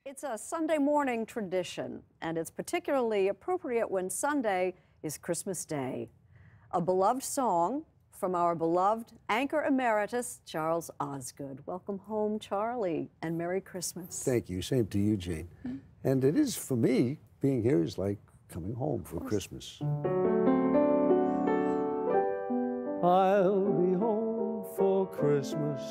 It's a Sunday morning tradition, and it's particularly appropriate when Sunday is Christmas Day. A beloved song from our beloved anchor emeritus, Charles Osgood. Welcome home, Charlie, and Merry Christmas. Thank you. Same to you, Jane. And it is, for me, being here is like coming home for Christmas. I'll be home for Christmas.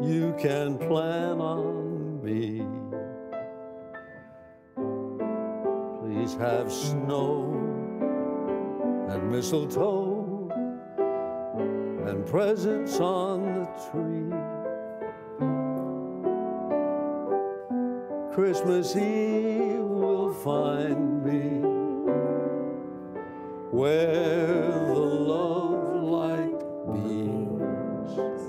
You can plan on me. Please have snow and mistletoe and presents on the tree. Christmas Eve will find me where the love light beams.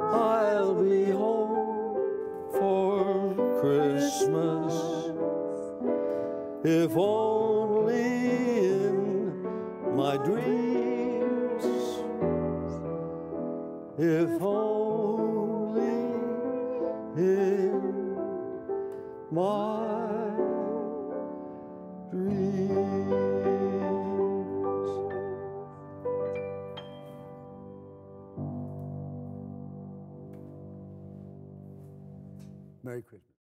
I'll be home for Christmas, if only in my dreams, if only in my dreams. Merry Christmas.